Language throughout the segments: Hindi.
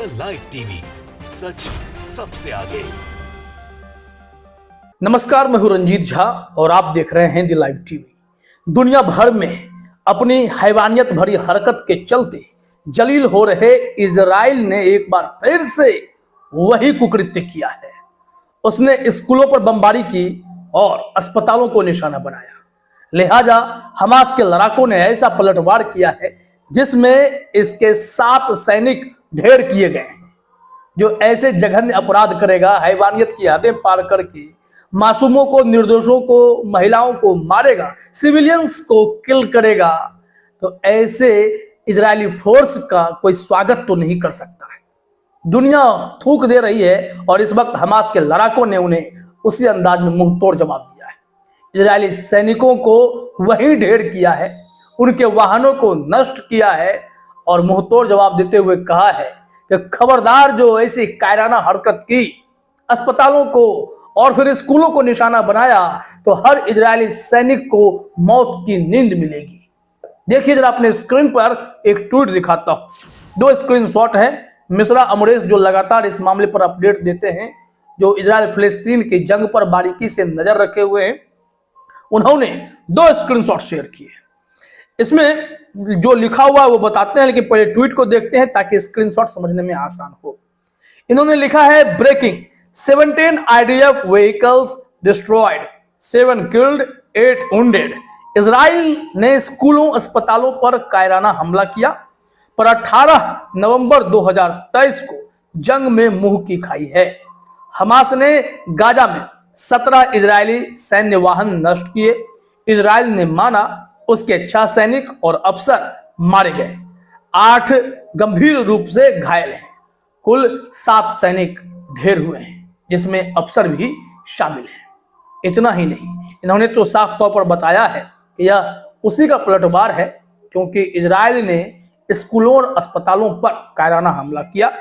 द लाइव टीवी, सच सबसे आगे। नमस्कार, मैं हूं रंजीत झा और आप देख रहे हैं द लाइव टीवी। दुनिया भर में अपनी हैवानियत भरी हरकत के चलते जलील हो रहे इजराइल ने एक बार फिर से वही कुकृत्य किया है। उसने स्कूलों पर बमबारी की और अस्पतालों को निशाना बनाया। लिहाजा हमास के लड़ाकों ने ऐसा पलटवार किया है जिसमें इसके 7 सैनिक ढेर किए गए हैं। जो ऐसे जघन्य अपराध करेगा, हैवानियत की हदें पार करके मासूमों को, निर्दोषों को, महिलाओं को मारेगा, सिविलियंस को किल करेगा, तो ऐसे इजरायली फोर्स का कोई स्वागत तो नहीं कर सकता है। दुनिया थूक दे रही है और इस वक्त हमास के लड़ाकों ने उन्हें उसी अंदाज में मुंह तोड़ जवाब दिया है। इजरायली सैनिकों को वही ढेर किया है, उनके वाहनों को नष्ट किया है और मुंह तोड़ जवाब देते हुए कहा है कि खबरदार जो ऐसी कायराना हरकत की, अस्पतालों को और फिर स्कूलों को निशाना बनाया, तो हर इजरायली सैनिक को मौत की नींद मिलेगी। देखिए जरा अपने स्क्रीन पर एक ट्वीट दिखाता हूं। 2 स्क्रीनशॉट है। मिश्रा अमरेश जो लगातार इस मामले पर अपडेट देते हैं, जो इजराइल फिलिस्तीन की जंग पर बारीकी से नजर रखे हुए हैं, उन्होंने 2 स्क्रीनशॉट शेयर किए। इसमें जो लिखा हुआ है वो बताते हैं, लेकिन पहले ट्वीट को देखते हैं ताकि स्क्रीनशॉट समझने में आसान हो। इन्होंने लिखा है, breaking 17 IDF vehicles destroyed, 7 killed, 8 wounded. Israel ने स्कूलों, अस्पतालों पर कायराना हमला किया, पर 18 नवंबर 2023 को जंग में मुंह की खाई है। हमास ने गाजा में 17 इजरायली सैन्य वाहन नष्ट किए। इजराइल ने माना उसके 6 सैनिक और अफसर मारे गए, 8 गंभीर रूप से घायल हैं। कुल 7 सैनिक ढेर हुए हैं, जिसमें अफसर भी शामिल हैं। इतना ही नहीं, इन्होंने तो साफ तौर पर बताया है कि यह उसी का पलटवार है, क्योंकि इजराइल ने स्कूलों और अस्पतालों पर कायराना हमला किया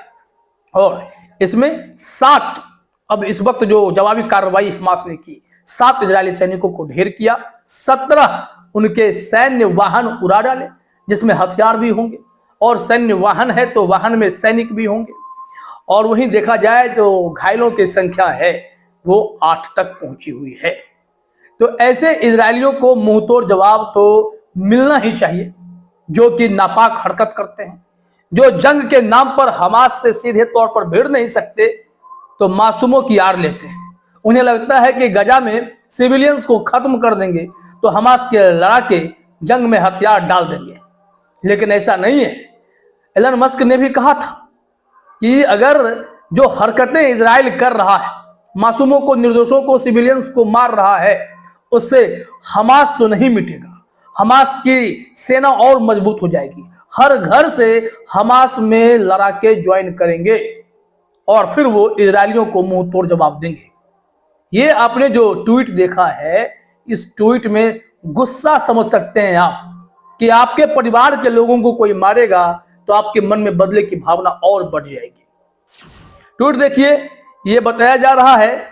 और इसमें 7, अब इस वक्त जो जवाबी कार्रवाई हमास ने की, 7 इजरायली सैनिकों को ढेर किया, 17 उनके सैन्य वाहन उड़ा डाले, जिसमें हथियार भी होंगे, और सैन्य वाहन है तो वाहन में सैनिक भी होंगे। और वहीं देखा जाए तो घायलों की संख्या है वो 8 तक पहुंची हुई है। तो ऐसे इजरायलियों को मुंहतोड़ जवाब तो मिलना ही चाहिए, जो कि नापाक हरकत करते हैं, जो जंग के नाम पर हमास से सीधे तौर पर भिड़ नहीं सकते तो मासूमों की आड़ लेते हैं। उन्हें लगता है कि गजा में सिविलियंस को खत्म कर देंगे तो हमास के लड़ाके जंग में हथियार डाल देंगे, लेकिन ऐसा नहीं है। एलन मस्क ने भी कहा था कि अगर जो हरकतें इजराइल कर रहा है, मासूमों को, निर्दोषों को, सिविलियंस को मार रहा है, उससे हमास तो नहीं मिटेगा। हमास की सेना और मजबूत हो जाएगी। हर घर से हमास में लड़ाके ज्वाइन करेंगे और फिर वो इजरायलियों को मुंह तोड़ जवाब देंगे। ये आपने जो ट्वीट देखा है, इस ट्वीट में गुस्सा समझ सकते हैं आप कि आपके परिवार के लोगों को कोई मारेगा तो आपके मन में बदले की भावना और बढ़ जाएगी। ट्वीट देखिए, ये बताया जा रहा है,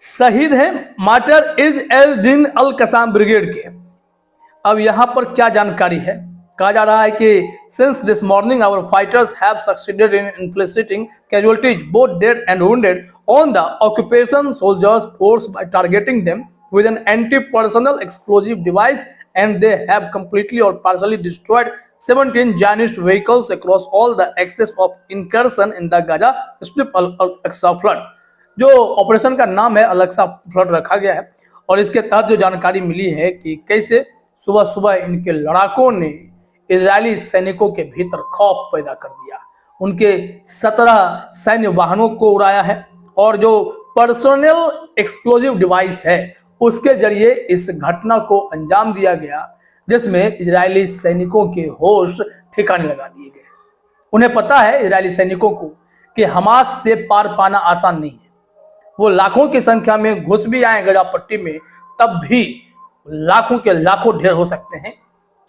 शहीद हैं मार्टर इज एल दिन अल कसाम ब्रिगेड के। अब यहां पर क्या जानकारी है, कहा जा रहा है कि since this morning our fighters have succeeded in inflicting casualties both dead and wounded on the occupation soldiers force by targeting them with an anti-personnel explosive device, and they have completely or partially destroyed 17 Zionist vehicles across all the axis of incursion in the Gaza Strip Al-Aqsa flood। जो ऑपरेशन का नाम है अल-अक्सा फ्लड रखा गया है, और इसके तहत जो जानकारी मिली है कि कैसे सुबह सुबह इनके लड़ाकों ने इजरायली सैनिकों के भीतर खौफ पैदा कर दिया। उनके 17 सैन्य वाहनों को उड़ाया है और जो पर्सनल एक्सप्लोजिव डिवाइस है उसके जरिए इस घटना को अंजाम दिया गया, जिसमें इजरायली सैनिकों के होश ठिकाने लगा दिए गए। उन्हें पता है, इजरायली सैनिकों को, कि हमास से पार पाना आसान नहीं है। वो लाखों की संख्या में घुस भी आए गजा पट्टी में, तब भी लाखों के लाखों ढेर हो सकते हैं,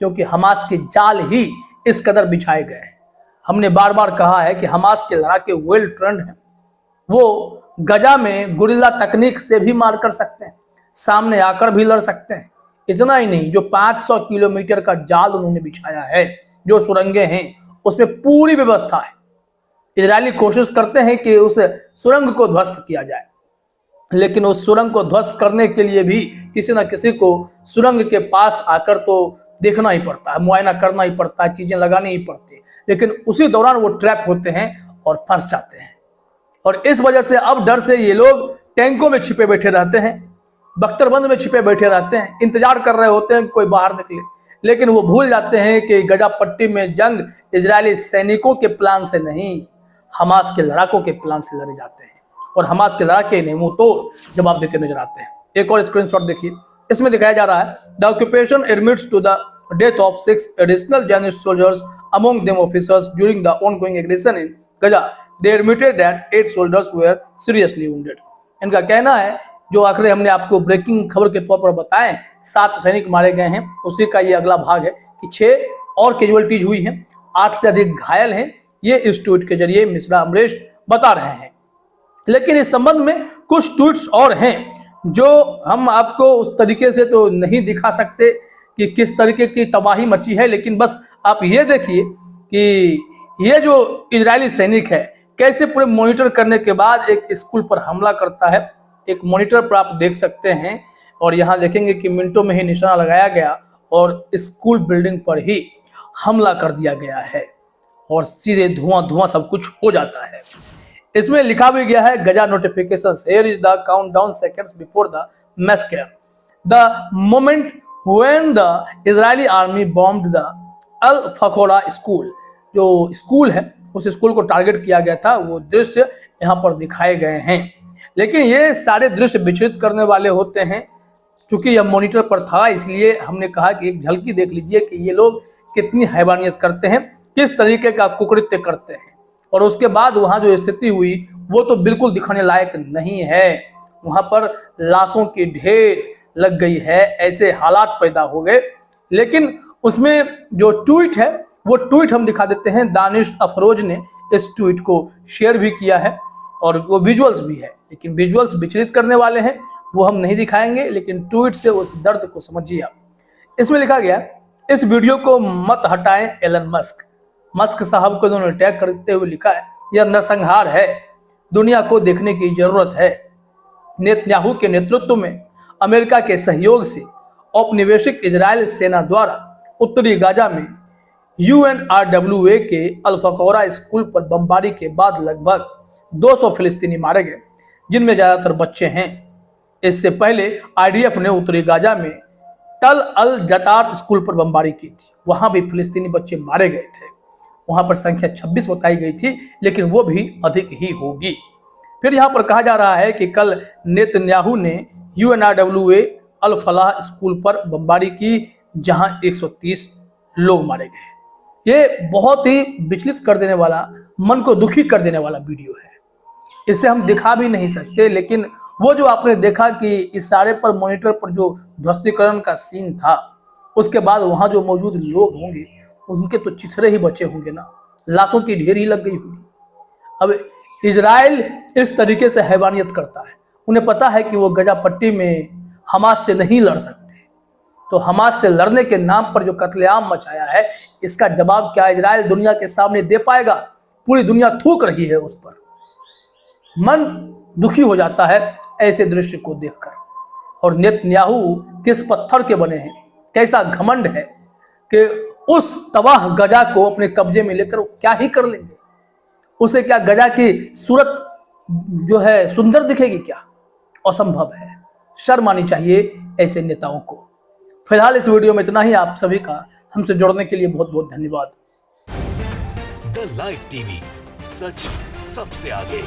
क्योंकि हमास के जाल ही इस कदर बिछाए गए हैं। हमने बार बार कहा है कि हमास के लड़ाके वेल ट्रेंड हैं। वो गजा में गुरिल्ला तकनीक से भी मार कर सकते हैं, सामने आकर भी लड़ सकते हैं। इतना ही नहीं, जो 500 किलोमीटर का जाल उन्होंने बिछाया है, जो सुरंगें हैं, उसमें पूरी व्यवस्था है। इजरायली कोशिश करते हैं कि उस सुरंग को ध्वस्त किया जाए, लेकिन उस सुरंग को ध्वस्त करने के लिए भी किसी न किसी को सुरंग के पास आकर तो देखना ही पड़ता है, मुआयना करना ही पड़ता है, चीजें लगानी ही पड़ती है। लेकिन उसी दौरान वो ट्रैप होते हैं और फंस जाते हैं। और इस वजह से अब डर से ये लोग टैंकों में छिपे बैठे रहते हैं, बख्तरबंद में छिपे बैठे रहते हैं, इंतजार कर रहे होते हैं कि कोई बाहर निकले। लेकिन वो भूल जाते हैं कि गजा पट्टी में जंग इजरायली सैनिकों के प्लान से नहीं, हमास के लड़ाकों के प्लान से लड़े जाते हैं। और हमास के लड़ाके इन्हें मुंह तोड़ जवाब देते नजर आते हैं। एक और स्क्रीनशॉट देखिए, इसमें दिखाया जा रहा है the occupation admits to the death of 6 additional Zionist soldiers, among them officers, during the ongoing aggression in Gaza. They admitted that 8 soldiers were seriously wounded. इनका कहना है, जो आखिर हमने आपको ब्रेकिंग खबर के तौर पर बताए, 7 सैनिक मारे गए हैं, उसी का ये अगला भाग है कि 6 और कैजुअलिटीज हुई हैं, 8 से अधिक घायल हैं। ये इस ट्वीट के जरिए मिश्रा अमरेश बता रहे हैं। लेकिन इस संबंध में कुछ ट्वीट्स और हैं जो हम आपको उस तरीके से तो नहीं दिखा सकते कि किस तरीके की तबाही मची है, लेकिन बस आप ये देखिए कि ये जो इजरायली सैनिक है कैसे पूरे मॉनिटर करने के बाद एक स्कूल पर हमला करता है। एक मॉनिटर पर आप देख सकते हैं और यहाँ देखेंगे कि मिनटों में ही निशाना लगाया गया और स्कूल बिल्डिंग पर ही हमला कर दिया गया है और सीधे धुआं सब कुछ हो जाता है। इसमें लिखा भी गया है Gaza notifications, here is the countdown seconds before the massacre, the moment when the Israeli army bombed the Al Fakhura school. जो स्कूल है उस स्कूल को टारगेट किया गया था, वो दृश्य यहाँ पर दिखाए गए हैं। लेकिन ये सारे दृश्य विचलित करने वाले होते हैं। चूंकि यह मॉनिटर पर था इसलिए हमने कहा कि एक झलकी देख लीजिए कि ये लोग कितनी हैवानियत करते हैं, किस तरीके का कुकृत्य करते हैं। और उसके बाद वहाँ जो स्थिति हुई वो तो बिल्कुल दिखाने लायक नहीं है। वहाँ पर लाशों की ढेर लग गई है, ऐसे हालात पैदा हो गए। लेकिन उसमें जो ट्वीट है वो ट्वीट हम दिखा देते हैं। दानिश अफरोज ने इस ट्वीट को शेयर भी किया है और वो विजुअल्स भी है, लेकिन विजुअल्स विचलित करने वाले हैं, वो हम नहीं दिखाएंगे। लेकिन ट्वीट से उस दर्द को समझिए आप। इसमें लिखा गया, इस वीडियो को मत हटाएं एलन मस्क साहब को उन्होंने टैग करते हुए लिखा है, यह नरसंहार है, दुनिया को देखने की जरूरत है। नेतन्याहू के नेतृत्व में अमेरिका के सहयोग से औपनिवेशिक इजरायल सेना द्वारा उत्तरी गाजा में UNRWA के अल फकोरा स्कूल पर बमबारी के बाद लगभग 200 फिलिस्तीनी मारे गए, जिनमें ज्यादातर बच्चे हैं। इससे पहले IDF ने उत्तरी गाजा में टल अल जतार स्कूल पर बमबारी की थी, वहां भी फिलिस्तीनी बच्चे मारे गए थे। वहां पर संख्या 26 बताई गई थी, लेकिन वो भी अधिक ही होगी। फिर यहाँ पर कहा जा रहा है कि कल नेतन्याहू ने UNRWA अल फलाह स्कूल पर बमबारी की, जहां 130 लोग मारे गए। ये बहुत ही विचलित कर देने वाला, मन को दुखी कर देने वाला वीडियो है। इसे हम दिखा भी नहीं सकते, लेकिन वो जो आपने देखा कि इशारे पर मॉनिटर पर जो ध्वस्तीकरण का सीन था, उसके बाद वहां जो मौजूद लोग होंगे उनके तो चिथड़े ही बचे होंगे ना, लाशों की ढेर ही लग गई होगी। अब इजराइल इस तरीके से हैवानियत करता है, उन्हें पता है कि वो गजा पट्टी में हमास से नहीं लड़ सकते, तो हमास से लड़ने के नाम पर जो कत्लेआम मचाया है, इसका जवाब क्या इजराइल दुनिया के सामने दे पाएगा? पूरी दुनिया थूक रही है उस पर। मन दुखी हो जाता है ऐसे दृश्य को देखकर। और नेतन्याहू किस पत्थर के बने हैं, कैसा घमंड है कि उस तबाह गजा को अपने कब्जे में लेकर वो क्या ही कर लेंगे। उसे क्या गजा की सूरत जो है सुंदर दिखेगी क्या? असंभव है। शर्म आनी चाहिए ऐसे नेताओं को। फिलहाल इस वीडियो में इतना ही। आप सभी का हमसे जुड़ने के लिए बहुत बहुत धन्यवाद। द लाइव टीवी, सच सबसे आगे।